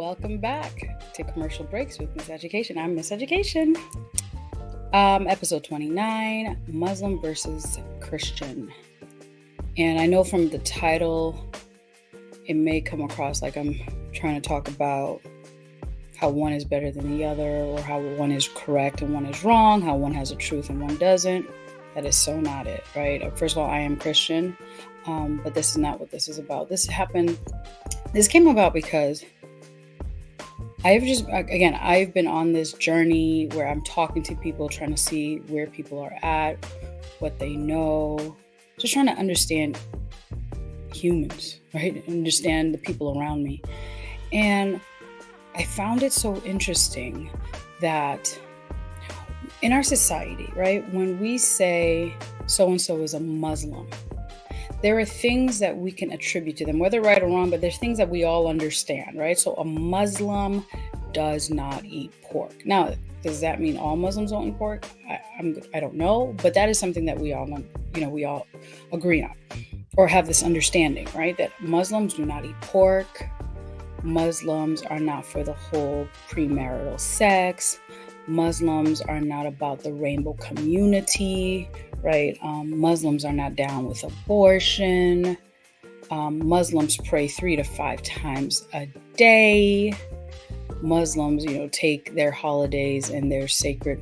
Welcome back to Commercial Breaks with Miss Education. I'm Miss Education. Episode 29, Muslim versus Christian. And I know from the title, it may come across like I'm trying to talk about how one is better than the other, or how one is correct and one is wrong, how one has a truth and one doesn't. That is so not it, right? First of all, I am Christian, but this is not what this is about. This came about because I've been on this journey where I'm talking to people, trying to see where people are at, what they know, just trying to understand humans, right? Understand the people around me. And I found it so interesting that in our society, right, when we say so-and-so is a Muslim, there are things that we can attribute to them, whether right or wrong, but there's things that we all understand, right? So a Muslim does not eat pork. Now, does that mean all Muslims don't eat pork? I don't know, but that is something that we all know, we all agree on or have this understanding, right? That Muslims do not eat pork. Muslims are not for the whole premarital sex. Muslims are not about the rainbow community, right? Muslims are not down with abortion. Muslims pray 3 to 5 times a day. Muslims, take their holidays and their sacred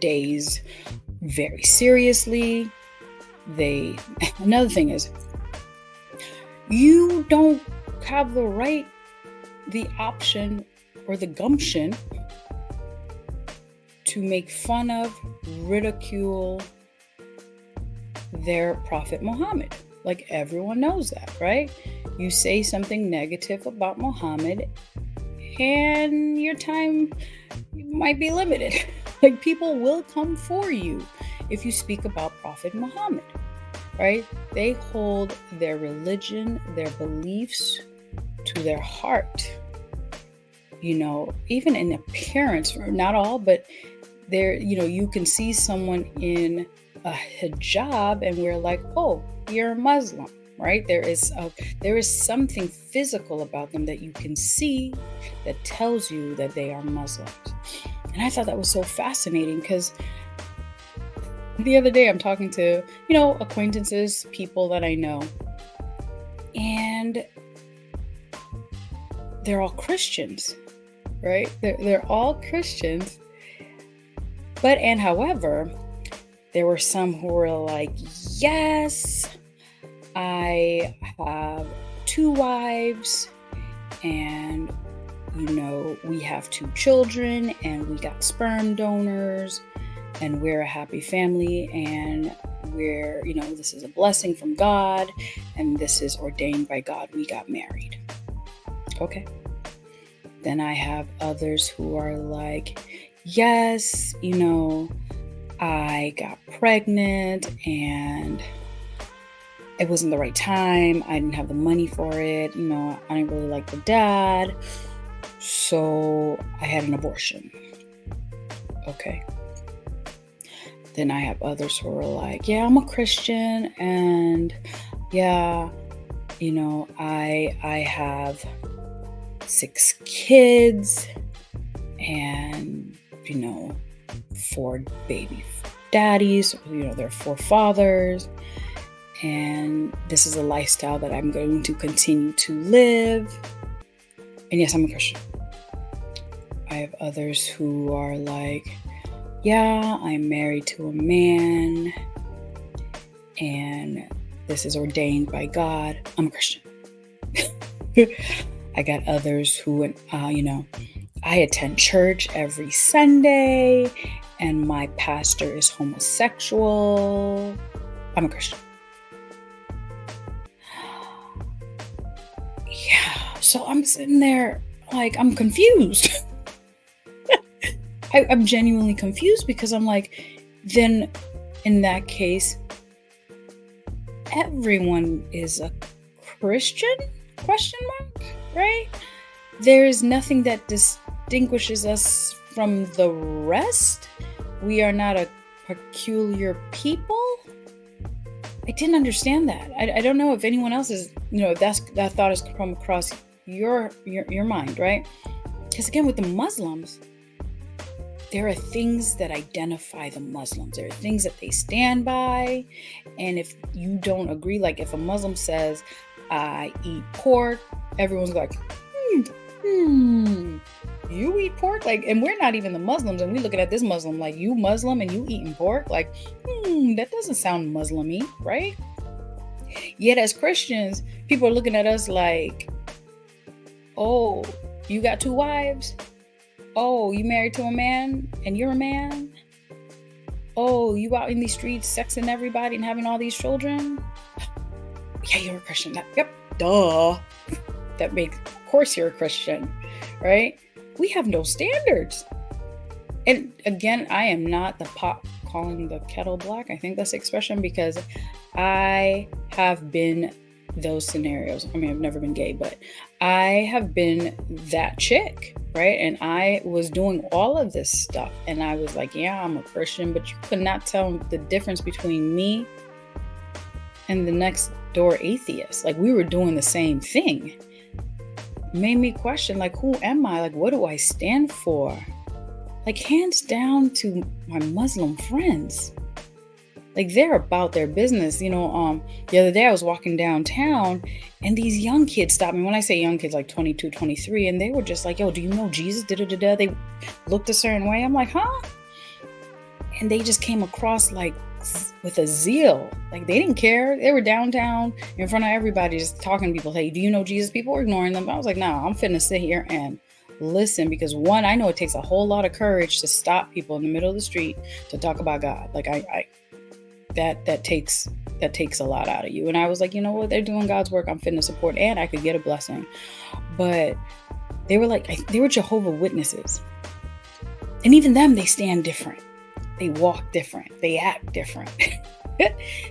days very seriously. Another thing is, you don't have the option or the gumption to make fun of, ridicule their Prophet Muhammad. Like, everyone knows that, right? You say something negative about Muhammad and your time might be limited. Like, people will come for you if you speak about Prophet Muhammad, right? They hold their religion, their beliefs to their heart. Even in appearance, not all, but there, you can see someone in a hijab and we're like, oh, you're a Muslim, right? There is something physical about them that you can see that tells you that they are Muslims. And I thought that was so fascinating because the other day I'm talking to, acquaintances, people that I know, and they're all Christians, right? They're all Christians. However, there were some who were like, yes, I have 2 wives and, we have 2 children and we got sperm donors and we're a happy family and we're, this is a blessing from God and this is ordained by God. We got married. Okay. Then I have others who are like, yes, I got pregnant and it wasn't the right time. I didn't have the money for it. I didn't really like the dad. So I had an abortion. Okay. Then I have others who are like, yeah, I'm a Christian and yeah, I have 6 kids and 4 baby daddies, there are 4 fathers, and this is a lifestyle that I'm going to continue to live. And yes, I'm a Christian. I have others who are like, yeah, I'm married to a man and this is ordained by God. I'm a Christian. I got others who, I attend church every Sunday and my pastor is homosexual. I'm a Christian. Yeah, so I'm sitting there like, I'm confused. I'm genuinely confused because I'm like, then in that case, everyone is a Christian? ? Right? There is nothing that distinguishes us from the rest. We are not a peculiar people. I didn't understand that. I don't know if anyone else is, that thought has come across your mind, right? Because again, with the Muslims, there are things that identify the Muslims. There are things that they stand by. And if you don't agree, like if a Muslim says, I eat pork, everyone's like, you eat pork? Like, and we're not even the Muslims. And we looking at this Muslim like, you Muslim and you eating pork? Like, that doesn't sound Muslim-y, right? Yet as Christians, people are looking at us like, oh, you got 2 wives? Oh, you married to a man and you're a man? Oh, you out in these streets sexing everybody and having all these children? Yeah, you're a Christian. Yep, duh. That makes, of course you're a Christian, right? We have no standards. And again, I am not the pot calling the kettle black. I think that's the expression, because I have been those scenarios. I mean, I've never been gay, but I have been that chick, right? And I was doing all of this stuff. And I was like, yeah, I'm a Christian, but you could not tell the difference between me and the next door atheist. Like, we were doing the same thing. Made me question, like, who am I? Like, what do I stand for? Like, hands down to my Muslim friends. Like, they're about their business. You know, the other day I was walking downtown and these young kids stopped me. When I say young kids, like 22, 23, and they were just like, yo, do you know Jesus? Da-da-da-da. They looked a certain way. I'm like, huh? And they just came across like with a zeal. Like, they didn't care. They were downtown in front of everybody just talking to people. Hey, do you know Jesus? People were ignoring them. I was like, no, I'm finna sit here and listen, because one, I know it takes a whole lot of courage to stop people in the middle of the street to talk about God. Like, that takes a lot out of you. And I was like, you know what? They're doing God's work. I'm finna support, and I could get a blessing. But they were Jehovah Witnesses. And even them, they stand different. They walk different. They act different.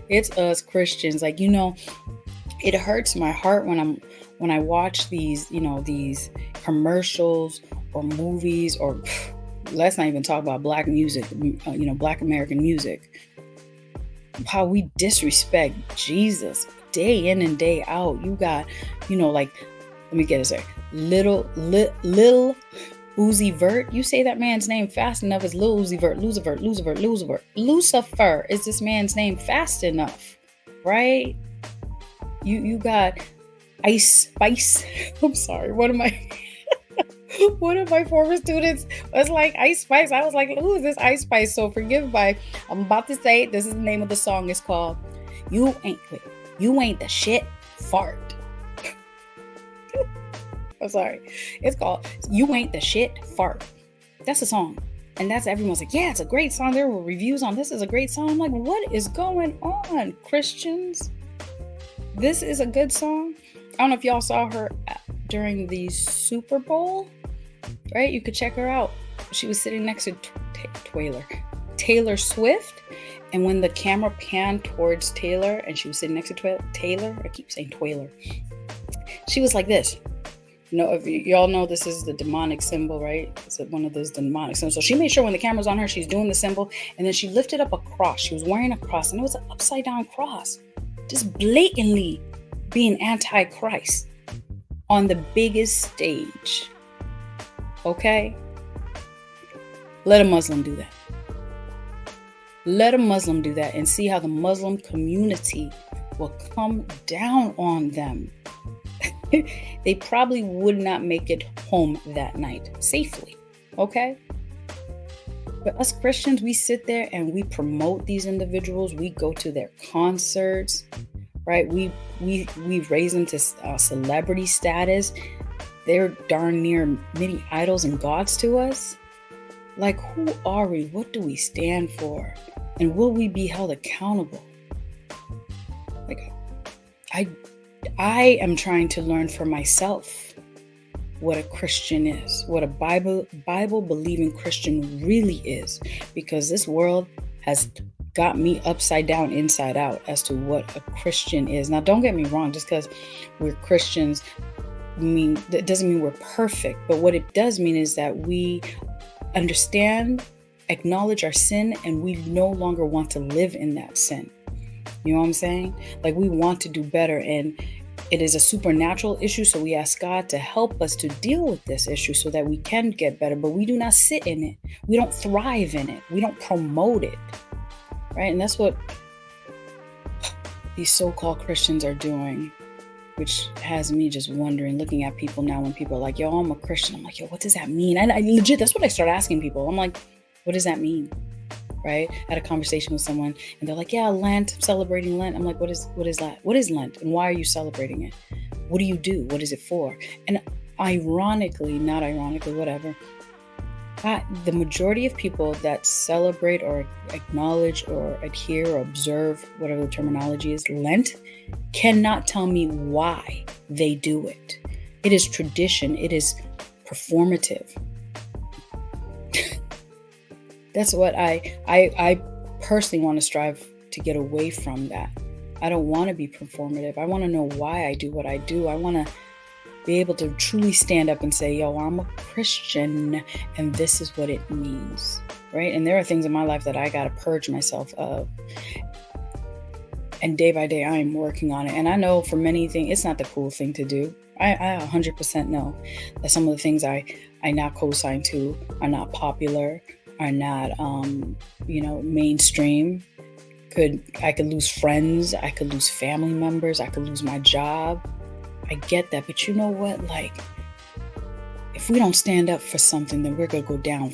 It's us Christians. Like, you know, it hurts my heart when I watch these, you know, these commercials or movies, or let's not even talk about Black music, you know, Black American music. How we disrespect Jesus day in and day out. You got, you know, like, let me get it straight. Lil Uzi Vert. You say that man's name fast enough, it's Lil Uzi Vert. Lucifer is this man's name fast enough, right? You got Ice Spice. I'm sorry. One of my former students was like, Ice Spice. I was like, who is this Ice Spice? So forgive my, I'm about to say it. This is the name of the song. It's called You Ain't the Shit Fart. I'm sorry. It's called You Ain't the Shit Fart. That's a song. And that's, everyone's like, yeah, it's a great song. There were reviews on this is a great song. I'm like, what is going on, Christians? This is a good song. I don't know if y'all saw her during the Super Bowl, right? You could check her out. She was sitting next to Taylor Swift. And when the camera panned towards Taylor and she was sitting next to Taylor, I keep saying Taylor, she was like this. You know, if y'all know, this is the demonic symbol, right? It's one of those demonic symbols. So she made sure when the camera's on her, she's doing the symbol. And then she lifted up a cross. She was wearing a cross, and it was an upside down cross. Just blatantly being anti-Christ on the biggest stage. Okay? Let a Muslim do that. Let a Muslim do that and see how the Muslim community will come down on them. They probably would not make it home that night safely. Okay? But us Christians, we sit there and we promote these individuals. We go to their concerts, right? We raise them to celebrity status. They're darn near many idols and gods to us. Like, who are we? What do we stand for? And will we be held accountable? Like, I am trying to learn for myself what a Christian is, what a Bible-believing Christian really is, because this world has got me upside down, inside out as to what a Christian is. Now, don't get me wrong, just because we're Christians, that doesn't mean we're perfect, but what it does mean is that we understand, acknowledge our sin, and we no longer want to live in that sin. You know what I'm saying? Like, we want to do better. And It is a supernatural issue, so we ask God to help us to deal with this issue so that we can get better, but we do not sit in it. We don't thrive in it. We don't promote it, right? And that's what these so-called Christians are doing, which has me just wondering, looking at people now when people are like, yo, I'm a Christian. I'm like, yo, what does that mean? And I legit, that's what I start asking people. I'm like, what does that mean? Right? I had a conversation with someone and they're like, yeah, Lent, I'm celebrating Lent. I'm like, what is that? What is Lent? And why are you celebrating it? What do you do? What is it for? And ironically, not ironically, whatever, the majority of people that celebrate or acknowledge or adhere or observe, whatever the terminology is, Lent, cannot tell me why they do it. It is tradition. It is performative. That's what I personally want to strive to get away from that. I don't want to be performative. I want to know why I do what I do. I want to be able to truly stand up and say, yo, I'm a Christian and this is what it means, right? And there are things in my life that I got to purge myself of. And day by day, I am working on it. And I know for many things, it's not the cool thing to do. I 100% know that some of the things I now co-sign to are not popular, are not, mainstream. I could lose friends. I could lose family members. I could lose my job. I get that. But you know what? Like, if we don't stand up for something, then we're going to go down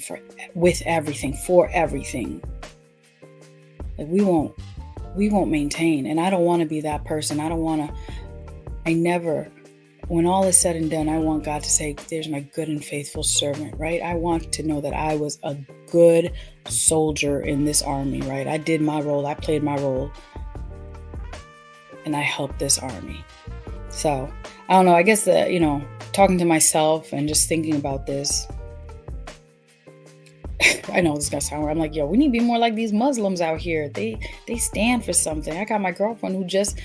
with everything, for everything. Like, we won't maintain. And I don't want to be that person. When all is said and done, I want God to say, there's my good and faithful servant, right? I want to know that I was a good soldier in this army, right? I did my role. I played my role. And I helped this army. So, I don't know. I guess that, talking to myself and just thinking about this, I know this is going to sound weird. I'm like, yo, we need to be more like these Muslims out here. They stand for something. I got my girlfriend who just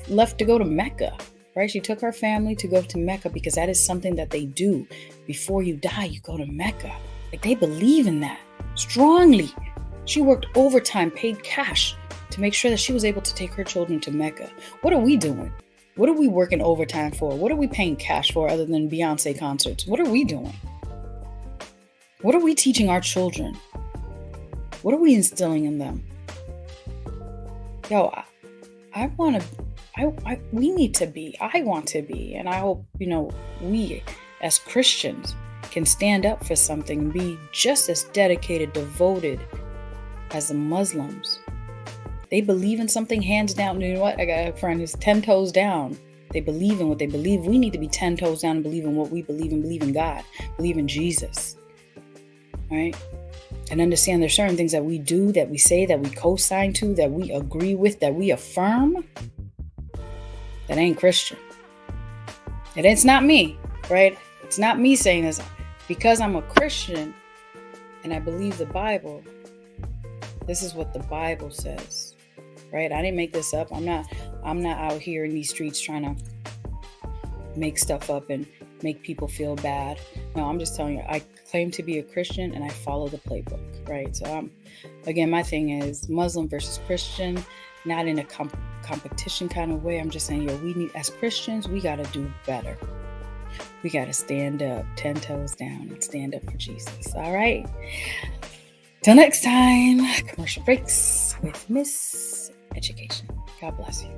left to go to Mecca. Right? She took her family to go to Mecca because that is something that they do. Before you die, you go to Mecca. Like, they believe in that strongly. She worked overtime, paid cash to make sure that she was able to take her children to Mecca. What are we doing? What are we working overtime for? What are we paying cash for other than Beyonce concerts? What are we doing? What are we teaching our children? What are we instilling in them? Yo, I want to be, and I hope, we as Christians can stand up for something and be just as dedicated, devoted as the Muslims. They believe in something hands down. You know what? I got a friend who's 10 toes down. They believe in what they believe. We need to be 10 toes down and believe in what we believe in, believe in God, believe in Jesus, right? And understand there's certain things that we do, that we say, that we co-sign to, that we agree with, that we affirm, that ain't Christian. And it's not me, right? It's not me saying this. Because I'm a Christian and I believe the Bible, this is what the Bible says, right? I didn't make this up. I'm not out here in these streets trying to make stuff up and make people feel bad. No, I'm just telling you, I claim to be a Christian and I follow the playbook, right? So again, my thing is Muslim versus Christian, not in a competition kind of way. I'm just saying, we need, as Christians, we got to do better. We got to stand up, 10 toes down, and stand up for Jesus. All right. Till next time, commercial breaks with Miss Education. God bless you.